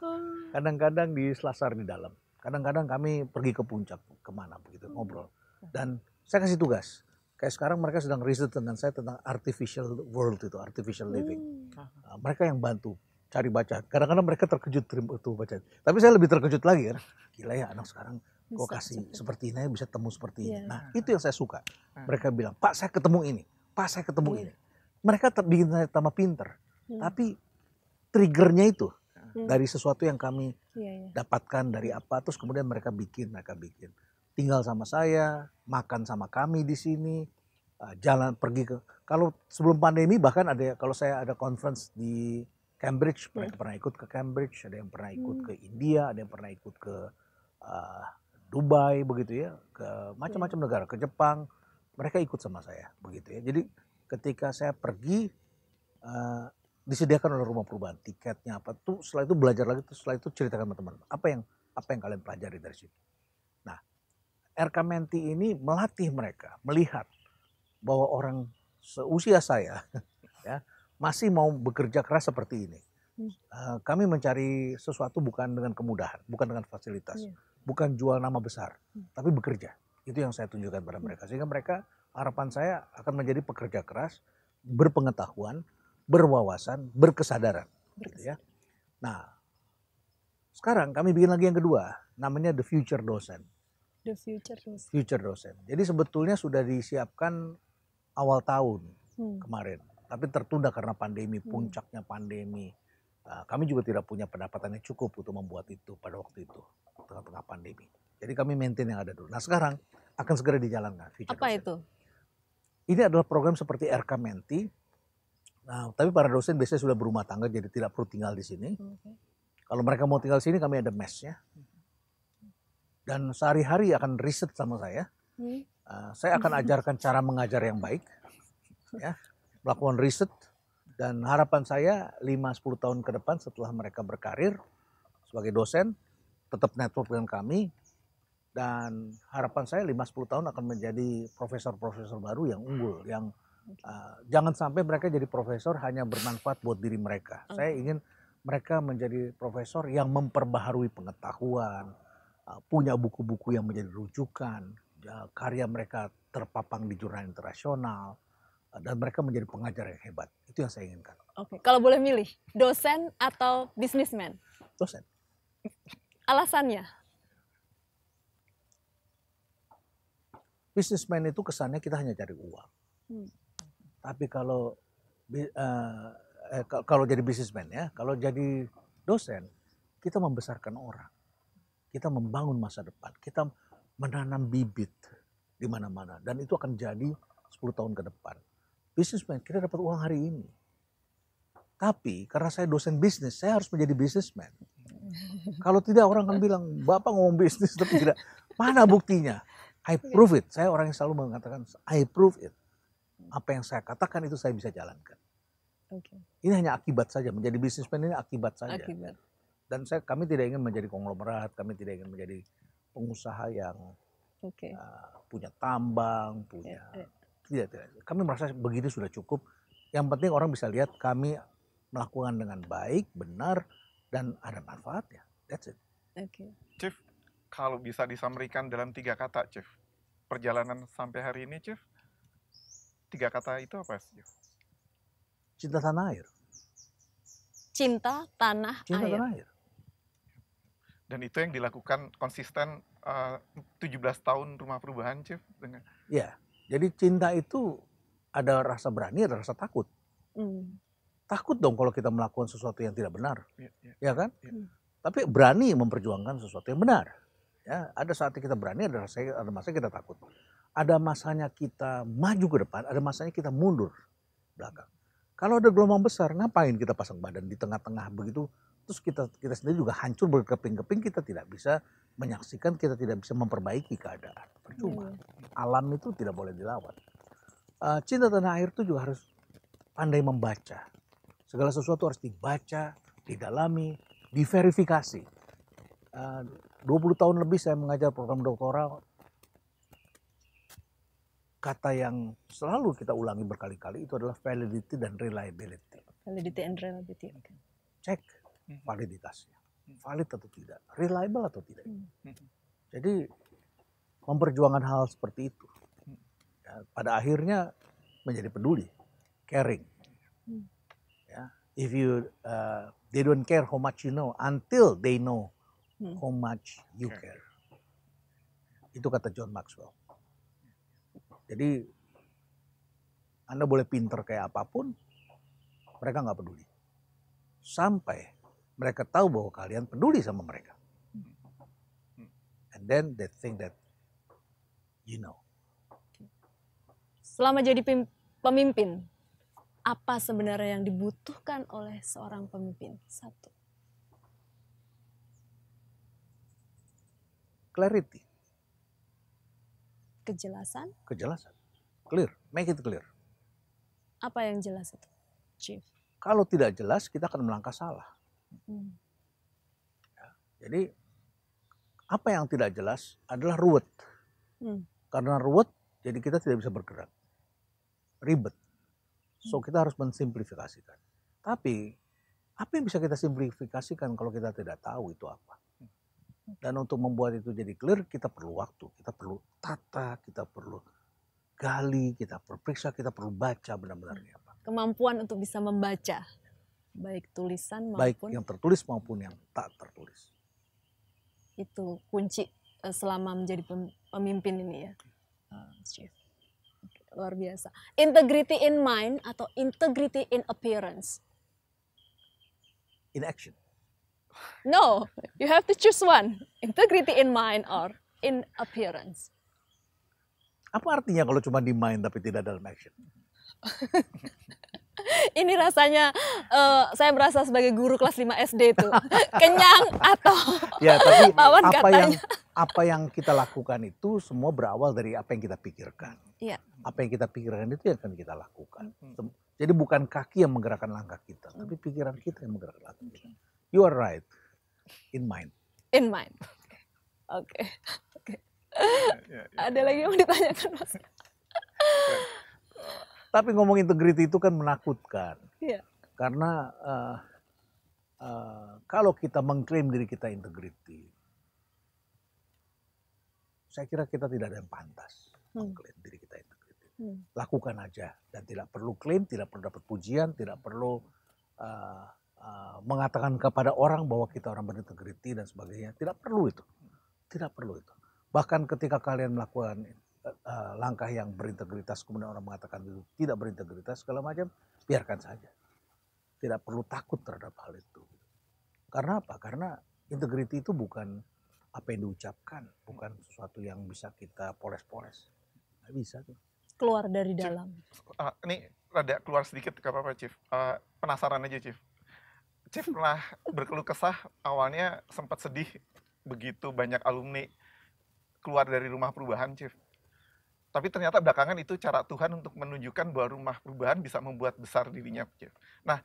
kadang-kadang di Selasar di dalam, kadang-kadang kami pergi ke puncak kemana begitu ngobrol. Dan saya kasih tugas. Kayak sekarang mereka sedang riset dengan saya tentang artificial world itu, artificial living. Mereka yang bantu cari baca. Kadang-kadang mereka terkejut tuh baca. Tapi saya lebih terkejut lagi kan. Gila ya anak sekarang kok kasih seperti ini bisa temu seperti ini. Nah itu yang saya suka. Mereka bilang, Pak saya ketemu ini. Pak saya ketemu ini. Mereka bikin saya tambah pinter. Tapi triggernya itu dari sesuatu yang kami dapatkan dari apa. Terus kemudian mereka bikin. Tinggal sama saya, makan sama kami di sini, jalan pergi ke. Kalau sebelum pandemi bahkan ada, kalau saya ada conference di Cambridge, mereka pernah ikut ke Cambridge, ada yang pernah ikut ke India, ada yang pernah ikut ke Dubai begitu ya, ke macam-macam negara, ke Jepang, mereka ikut sama saya begitu ya. Jadi ketika saya pergi, disediakan oleh rumah perubahan tiketnya apa tuh, setelah itu belajar lagi, setelah itu ceritakan sama teman-teman apa yang kalian pelajari dari situ. Nah, RK Menti ini melatih mereka melihat bahwa orang seusia saya ya masih mau bekerja keras seperti ini. Kami mencari sesuatu bukan dengan kemudahan, bukan dengan fasilitas, bukan jual nama besar, tapi bekerja. Itu yang saya tunjukkan pada mereka, sehingga mereka, harapan saya akan menjadi pekerja keras, berpengetahuan, berwawasan, berkesadaran. Gitu ya. Nah, sekarang kami bikin lagi yang kedua, namanya The Future Docent. Future Docent. Jadi sebetulnya sudah disiapkan awal tahun kemarin. tapi tertunda karena pandemi, puncaknya pandemi. Kami juga tidak punya pendapatan yang cukup untuk membuat itu pada waktu itu, tengah-tengah pandemi. Jadi kami maintain yang ada dulu. Nah sekarang akan segera dijalankan. Future Apa Dosen. itu? Ini adalah program seperti RK Menti. Nah, tapi para dosen biasanya sudah berumah tangga jadi tidak perlu tinggal di sini. Kalau mereka mau tinggal di sini kami ada mesnya. Dan sehari-hari akan riset sama saya. Saya akan ajarkan cara mengajar yang baik. Ya, melakukan riset. Dan harapan saya 5-10 tahun ke depan setelah mereka berkarir sebagai dosen, tetap network dengan kami. Dan harapan saya 5-10 tahun akan menjadi profesor-profesor baru yang unggul. Yang jangan sampai mereka jadi profesor hanya bermanfaat buat diri mereka. Saya ingin mereka menjadi profesor yang memperbaharui pengetahuan, punya buku-buku yang menjadi rujukan, karya mereka terpapang di jurnal internasional, dan mereka menjadi pengajar yang hebat. Itu yang saya inginkan. Oke, kalau boleh milih, dosen atau bisnismen? Dosen. Alasannya? Bisnismen itu kesannya kita hanya cari uang. Tapi kalau jadi bisnismen ya, kalau jadi dosen, kita membesarkan orang. Kita membangun masa depan. Kita menanam bibit di mana-mana. Dan itu akan jadi 10 tahun ke depan. Bisnismen, kita dapat uang hari ini. Tapi karena saya dosen bisnis, saya harus menjadi bisnismen. Kalau tidak orang akan bilang, Bapak ngomong bisnis tapi tidak. Mana buktinya? I prove it. Saya orang yang selalu mengatakan, I prove it. Apa yang saya katakan itu saya bisa jalankan. Ini hanya akibat saja. Menjadi bisnismen ini akibat saja. Dan kami tidak ingin menjadi konglomerat, kami tidak ingin menjadi pengusaha yang punya tambang, punya... Tidak. Kami merasa begitu sudah cukup. Yang penting orang bisa lihat kami melakukan dengan baik, benar, dan ada manfaatnya. That's it. Chief, kalau bisa disampaikan dalam 3 kata, Chief. Perjalanan sampai hari ini, Chief. 3 kata itu apa, Chief? Cinta tanah air. Cinta tanah Cinta air. tanah air. Dan itu yang dilakukan konsisten 17 tahun Rumah Perubahan, Chief? Ya, jadi cinta itu ada rasa berani, ada rasa takut. Takut dong kalau kita melakukan sesuatu yang tidak benar. Ya kan? Tapi berani memperjuangkan sesuatu yang benar. Ya, ada saatnya kita berani, ada masanya kita takut. Ada masanya kita maju ke depan, ada masanya kita mundur belakang. Kalau ada gelombang besar, ngapain kita pasang badan di tengah-tengah begitu? Terus kita sendiri juga hancur berkeping-keping, kita tidak bisa menyaksikan, kita tidak bisa memperbaiki keadaan. Percuma. Alam itu tidak boleh dilawan. Cinta tanah air itu juga harus pandai membaca. Segala sesuatu harus dibaca, didalami, diverifikasi. 20 tahun lebih saya mengajar program doktoral. Kata yang selalu kita ulangi berkali-kali itu adalah validity dan reliability. Validity and reliability. Cek validitasnya. Valid atau tidak, reliable atau tidak. Jadi memperjuangkan hal seperti itu. Ya, pada akhirnya menjadi peduli, caring. Ya, if you they don't care how much you know until they know how much you care. Itu kata John Maxwell. Jadi Anda boleh pinter kayak apapun, mereka nggak peduli. Sampai mereka tahu bahwa kalian peduli sama mereka. And then they think that you know. Selama jadi pemimpin, apa sebenarnya yang dibutuhkan oleh seorang pemimpin? 1. Clarity. Kejelasan. Kejelasan. Clear. Make it clear. Apa yang jelas itu, Chief? Kalau tidak jelas, kita akan melangkah salah. Ya, jadi apa yang tidak jelas adalah ruwet. Karena ruwet, jadi kita tidak bisa bergerak. Ribet. So kita harus mensimplifikasikan. Tapi apa yang bisa kita simplifikasikan kalau kita tidak tahu itu apa? Dan untuk membuat itu jadi clear, kita perlu waktu, kita perlu tata, kita perlu gali, kita perlu periksa, kita perlu baca benar-benarnya apa. Kemampuan untuk bisa membaca, baik tulisan maupun baik yang tertulis maupun yang tak tertulis. Itu kunci selama menjadi pemimpin ini ya, Chief. luar biasa. Integrity in mind atau integrity in appearance? In action. No, you have to choose one. Integrity in mind or in appearance. Apa artinya kalau cuma di mind tapi tidak dalam action? Ini rasanya saya merasa sebagai guru kelas 5 SD itu. Kenyang atau Ya, tapi lawan katanya. apa yang kita lakukan itu semua berawal dari apa yang kita pikirkan. Iya. Apa yang kita pikirkan itu yang akan kita lakukan. Jadi bukan kaki yang menggerakkan langkah kita, tapi pikiran kita yang menggerakkan langkah kita. You are right. In mind. In mind. Oke. Oke. Ada lagi yang mau ditanyakan, Mas? Tapi ngomong integriti itu kan menakutkan. Iya. Karena kalau kita mengklaim diri kita integriti, saya kira kita tidak ada yang pantas mengklaim diri kita integriti. Lakukan aja dan tidak perlu klaim, tidak perlu dapat pujian, tidak perlu mengatakan kepada orang bahwa kita orang berintegriti dan sebagainya. Tidak perlu itu. Tidak perlu itu. Bahkan ketika kalian melakukan langkah yang berintegritas, kemudian orang mengatakan itu tidak berintegritas, segala macam, biarkan saja. Tidak perlu takut terhadap hal itu. Karena apa? Karena integriti itu bukan apa yang diucapkan, bukan sesuatu yang bisa kita poles-poles. Nggak bisa tuh. Keluar dari dalam. Ini rada keluar sedikit, gak apa-apa, Chief. Penasaran aja, Chief. Chief pernah berkeluh kesah, awalnya sempat sedih begitu banyak alumni keluar dari rumah perubahan, Chief. Tapi ternyata belakangan itu cara Tuhan untuk menunjukkan bahwa rumah perubahan bisa membuat besar dirinya, Chief. Nah,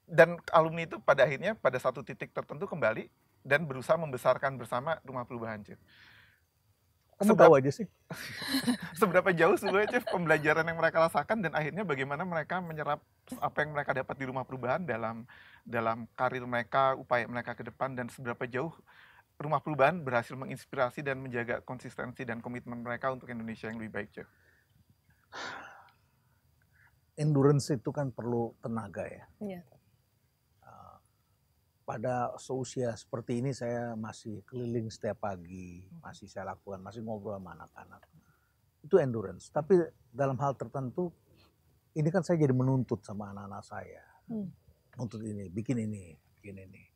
dan alumni itu pada akhirnya pada satu titik tertentu kembali dan berusaha membesarkan bersama rumah perubahan, Chief. Kamu tahu aja sih. Seberapa jauh sebenarnya, Chief, pembelajaran yang mereka rasakan dan akhirnya bagaimana mereka menyerap apa yang mereka dapat di rumah perubahan dalam karir mereka, upaya mereka ke depan, dan seberapa jauh rumah perubahan berhasil menginspirasi dan menjaga konsistensi dan komitmen mereka untuk Indonesia yang lebih baik, Chief. Endurance itu kan perlu tenaga ya. Iya. Pada seusia seperti ini saya masih keliling setiap pagi, masih saya lakukan, masih ngobrol sama anak-anak. Itu endurance. Tapi dalam hal tertentu, ini kan saya jadi menuntut sama anak-anak saya. Menuntut ini, bikin ini, bikin ini.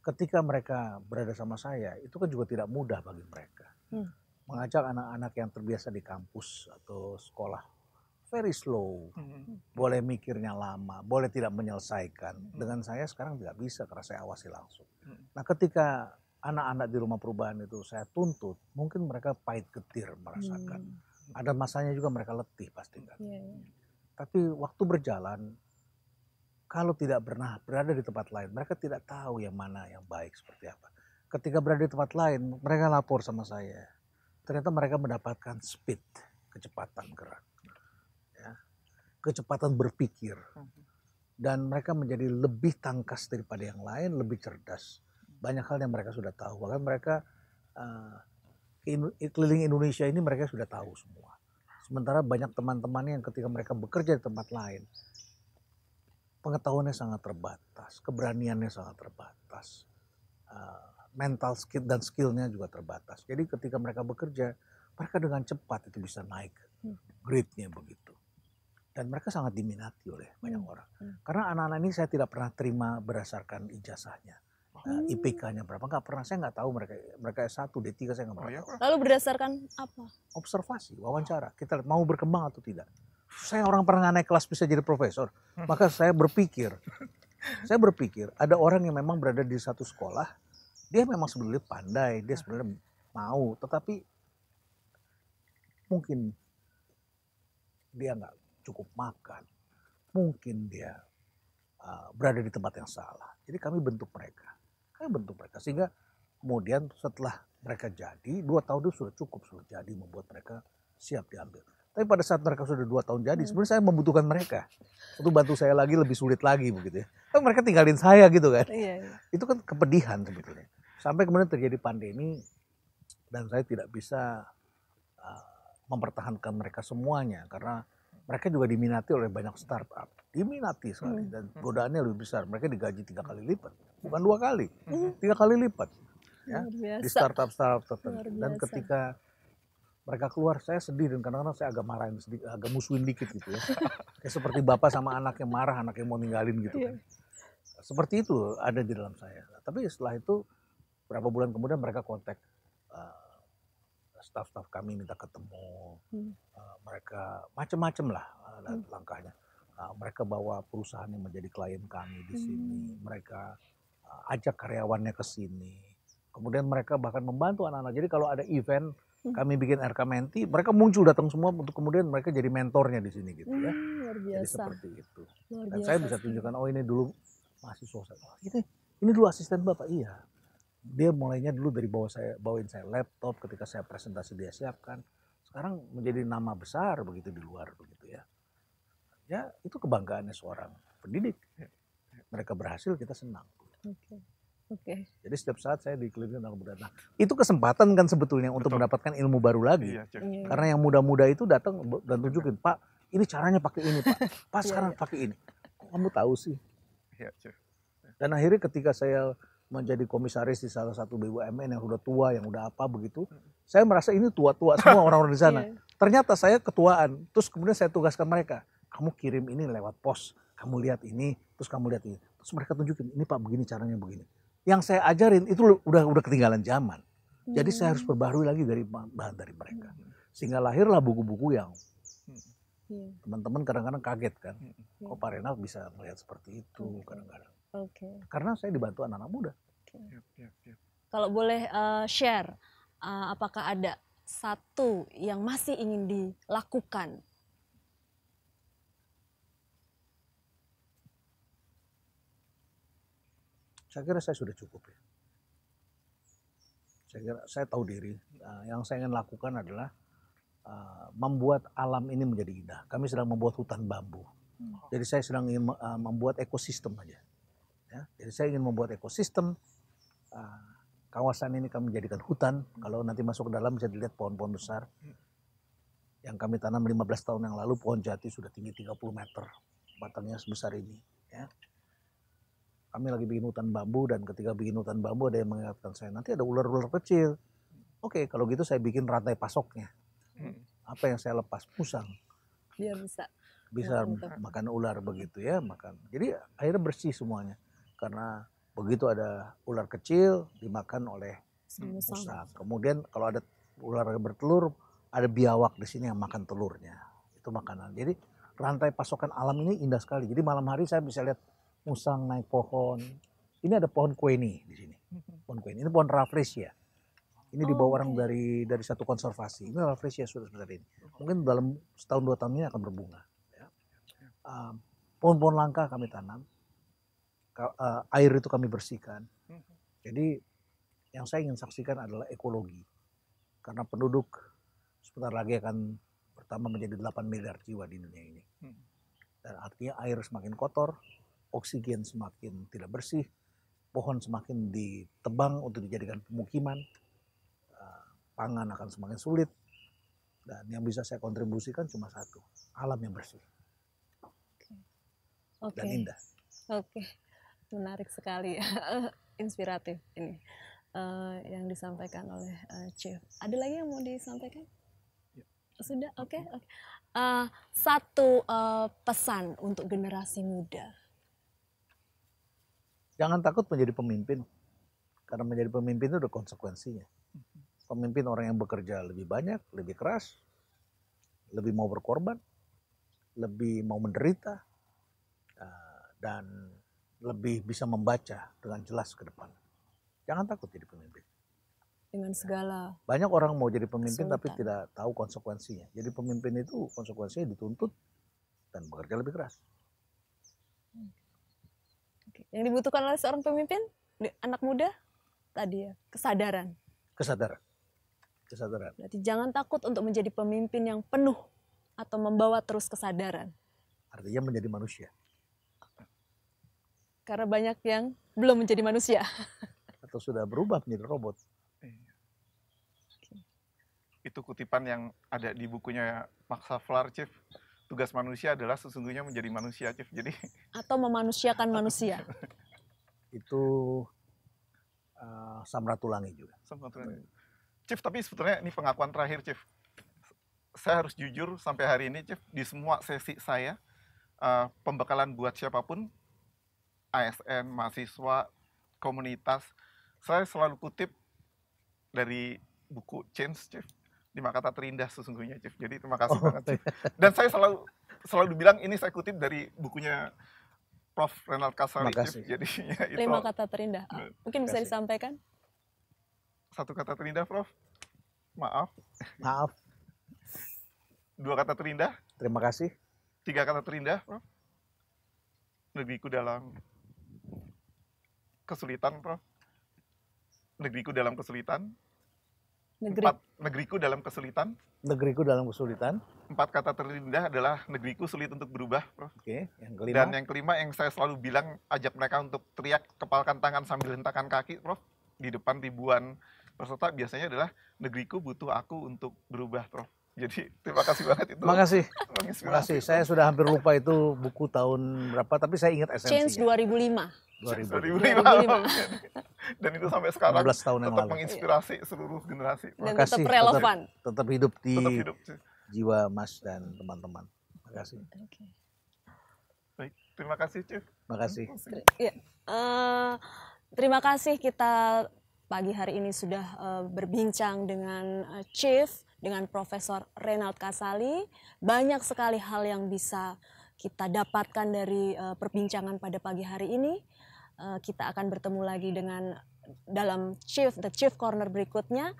Ketika mereka berada sama saya, itu kan juga tidak mudah bagi mereka. Mengajak anak-anak yang terbiasa di kampus atau sekolah, very slow, boleh mikirnya lama, boleh tidak menyelesaikan. Dengan saya sekarang tidak bisa karena saya awasi langsung. Nah, ketika anak-anak di rumah perubahan itu saya tuntut, mungkin mereka pahit getir merasakan. Ada masanya juga mereka letih pasti kan. Tapi waktu berjalan, kalau tidak pernah berada di tempat lain, mereka tidak tahu yang mana yang baik seperti apa. Ketika berada di tempat lain, mereka lapor sama saya. Ternyata mereka mendapatkan speed, kecepatan gerak. Kecepatan berpikir, dan mereka menjadi lebih tangkas daripada yang lain, lebih cerdas. Banyak hal yang mereka sudah tahu, bahkan mereka keliling Indonesia ini mereka sudah tahu semua. Sementara banyak teman-teman yang ketika mereka bekerja di tempat lain, pengetahuannya sangat terbatas, keberaniannya sangat terbatas, mental skill dan skillnya juga terbatas. Jadi ketika mereka bekerja, mereka dengan cepat itu bisa naik grade-nya begitu. Dan mereka sangat diminati oleh banyak orang. Karena anak-anak ini saya tidak pernah terima berdasarkan ijazahnya. IPK-nya berapa, nggak pernah. Saya nggak tahu mereka S1, D3, saya nggak pernah tahu. Lalu berdasarkan apa? Observasi, wawancara. Kita mau berkembang atau tidak. Saya orang pernah naik kelas bisa jadi profesor. Maka saya berpikir ada orang yang memang berada di satu sekolah. Dia memang sebenarnya pandai, dia sebenarnya mau. Tetapi mungkin dia nggak cukup makan, mungkin dia berada di tempat yang salah. Jadi kami bentuk mereka sehingga kemudian setelah mereka jadi 2 tahun itu sudah cukup, sudah jadi membuat mereka siap diambil. Tapi pada saat mereka sudah 2 tahun jadi, sebenarnya saya membutuhkan mereka untuk bantu saya lagi lebih sulit lagi begitu ya. Tapi mereka tinggalin saya gitu kan. Itu kan kepedihan sebetulnya. Sampai kemudian terjadi pandemi dan saya tidak bisa mempertahankan mereka semuanya karena mereka juga diminati oleh banyak startup, diminati sekali dan godaannya lebih besar. Mereka digaji 3 kali lipat, bukan 2 kali, 3 kali lipat, ya, di startup tertentu. Dan ketika mereka keluar, saya sedih dan kadang-kadang saya agak marahin sedikit, agak musuhin dikit gitu ya. Kayak seperti bapak sama anak yang marah, anak yang mau ninggalin gitu kan. Seperti itu ada di dalam saya. Tapi setelah itu berapa bulan kemudian mereka kontak staf-staf kami minta ketemu, mereka macam-macam lah langkahnya. Mereka bawa perusahaan yang menjadi klien kami di sini, mereka ajak karyawannya ke sini. Kemudian mereka bahkan membantu anak-anak. Jadi kalau ada event kami bikin RK Menti, mereka muncul datang semua untuk kemudian mereka jadi mentornya di sini gitu ya. Luar Jadi biasa. seperti itu. Luar Dan biasa saya bisa sekali. tunjukkan, oh ini dulu mahasiswa saya. Oh, ini dulu asisten Bapak, iya. Dia mulainya dulu dari bawain saya laptop ketika saya presentasi dia siapkan. Sekarang menjadi nama besar begitu di luar begitu ya. Ya itu kebanggaannya seorang pendidik. Mereka berhasil, kita senang. Oke. Oke. Jadi setiap saat saya dikelilingi anak muda. Nah, itu kesempatan kan sebetulnya untuk Betul. mendapatkan ilmu baru lagi. Iya, Chief. Iya. Karena yang muda-muda itu datang dan tunjukin, Pak, ini caranya pakai ini, Pak. Pak sekarang pakai ini. Kok kamu tahu sih? Iya, Chief. Dan akhirnya ketika saya menjadi komisaris di salah satu BUMN yang sudah tua, yang udah apa begitu, saya merasa ini tua-tua semua orang-orang di sana. Iya. Ternyata saya ketuaan, terus kemudian saya tugaskan mereka, kamu kirim ini lewat pos, kamu lihat ini, terus kamu lihat ini. Terus mereka tunjukin, ini Pak begini caranya begini. Yang saya ajarin itu udah ketinggalan zaman. Jadi saya harus perbarui lagi dari bahan dari mereka. Sehingga lahirlah buku-buku yang Iya. teman-teman kadang-kadang kaget kan. Kok Pak Renald bisa melihat seperti itu kadang-kadang. Oke. Karena saya dibantu anak-anak muda. Iya. Kalau boleh share, apakah ada satu yang masih ingin dilakukan? Saya kira saya sudah cukup ya. Saya kira saya tahu diri. Yang saya ingin lakukan adalah membuat alam ini menjadi indah. Kami sedang membuat hutan bambu. Jadi saya sedang ingin membuat ekosistem aja. Ya, jadi saya ingin membuat ekosistem. Kawasan ini kami jadikan hutan. Kalau nanti masuk ke dalam bisa dilihat pohon-pohon besar. Yang kami tanam 15 tahun yang lalu, pohon jati sudah tinggi 30 meter. Batangnya sebesar ini. Ya. Kami lagi bikin hutan bambu, dan ketika bikin hutan bambu ada yang mengingatkan saya, nanti ada ular-ular kecil. Oke, kalau gitu saya bikin rantai pasoknya. Apa yang saya lepas? Musang. Biar bisa. Bisa Mantap. makan ular begitu ya, makan. Jadi akhirnya bersih semuanya. Karena begitu ada ular kecil dimakan oleh musang. Kemudian kalau ada ular yang bertelur, ada biawak di sini yang makan telurnya. Itu makanan. Jadi rantai pasokan alam ini indah sekali. Jadi malam hari saya bisa lihat musang naik pohon. Ini ada pohon kueni di sini. Pohon kueni. Ini pohon rafflesia. Ini dibawa orang dari satu konservasi. Ini rafflesia sudah sebesar ini. Mungkin dalam setahun 2 tahun ini akan berbunga. Ya. Pohon-pohon langka kami tanam. Air itu kami bersihkan. Jadi yang saya ingin saksikan adalah ekologi. Karena penduduk sebentar lagi akan bertambah menjadi 8 miliar jiwa di dunia ini. Dan artinya air semakin kotor, oksigen semakin tidak bersih, pohon semakin ditebang untuk dijadikan pemukiman, pangan akan semakin sulit, dan yang bisa saya kontribusikan cuma satu, alam yang bersih dan indah. Oke, menarik sekali, inspiratif ini yang disampaikan oleh Chief. Ada lagi yang mau disampaikan? Sudah, oke. Satu pesan untuk generasi muda. Jangan takut menjadi pemimpin, karena menjadi pemimpin itu ada konsekuensinya. Pemimpin orang yang bekerja lebih banyak, lebih keras, lebih mau berkorban, lebih mau menderita, dan lebih bisa membaca dengan jelas ke depan. Jangan takut jadi pemimpin. Dengan segala banyak orang mau jadi pemimpin kesulitan, tapi tidak tahu konsekuensinya. Jadi pemimpin itu konsekuensinya dituntut dan bekerja lebih keras. Yang dibutuhkan oleh seorang pemimpin, anak muda, tadi ya, kesadaran. Kesadaran. Berarti jangan takut untuk menjadi pemimpin yang penuh atau membawa terus kesadaran. Artinya menjadi manusia. Karena banyak yang belum menjadi manusia. Atau sudah berubah menjadi robot. Itu kutipan yang ada di bukunya Max Havelaar, Chief. Tugas manusia adalah sesungguhnya menjadi manusia, Chief. Jadi Atau memanusiakan manusia. Itu Samratulangi juga. Chief, tapi sebetulnya ini pengakuan terakhir, Chief. saya harus jujur sampai hari ini, Chief, di semua sesi saya, pembekalan buat siapapun, ASN, mahasiswa, komunitas, saya selalu kutip dari buku Change, Chief. 5 kata terindah sesungguhnya, Chief. Jadi terima kasih banget, Chief. Dan saya selalu bilang ini saya kutip dari bukunya Prof. Renald Kasali, Chief. Jadi ya, itu 5 kata terindah. Mungkin bisa Kasih. disampaikan? 1 kata terindah, Prof. Maaf. Maaf, 2 kata terindah. terima kasih. 3 kata terindah, Prof. Negeriku dalam kesulitan, Prof. Negeriku dalam kesulitan. Negeri. 4, negeriku dalam kesulitan. Negeriku dalam kesulitan. 4 kata terindah adalah negeriku sulit untuk berubah, Prof. Oke, yang kelima. Dan yang kelima yang saya selalu bilang, ajak mereka untuk teriak, kepalkan tangan sambil hentakan kaki, Prof. Di depan ribuan peserta biasanya adalah negeriku butuh aku untuk berubah, Prof. Jadi terima kasih banget itu. Makasih. Menginspirasi. Makasih. Saya sudah hampir lupa itu buku tahun berapa, tapi saya ingat Change esensinya. 2005. 2000. 2005. Dan itu sampai sekarang 15 tahun yang tetap lalu. menginspirasi seluruh generasi. Dan Makasih, tetap relevan. Tetap hidup di Tetap hidup. jiwa Mas dan teman-teman. Makasih. Oke. Baik, terima kasih, Chief. Makasih. Ya, terima kasih kita pagi hari ini sudah berbincang dengan Chief, dengan Profesor Renald Kasali. Banyak sekali hal yang bisa kita dapatkan dari perbincangan pada pagi hari ini. Kita akan bertemu lagi dengan dalam The Chief Corner berikutnya.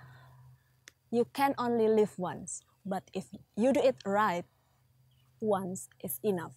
You can only live once, but if you do it right, once is enough.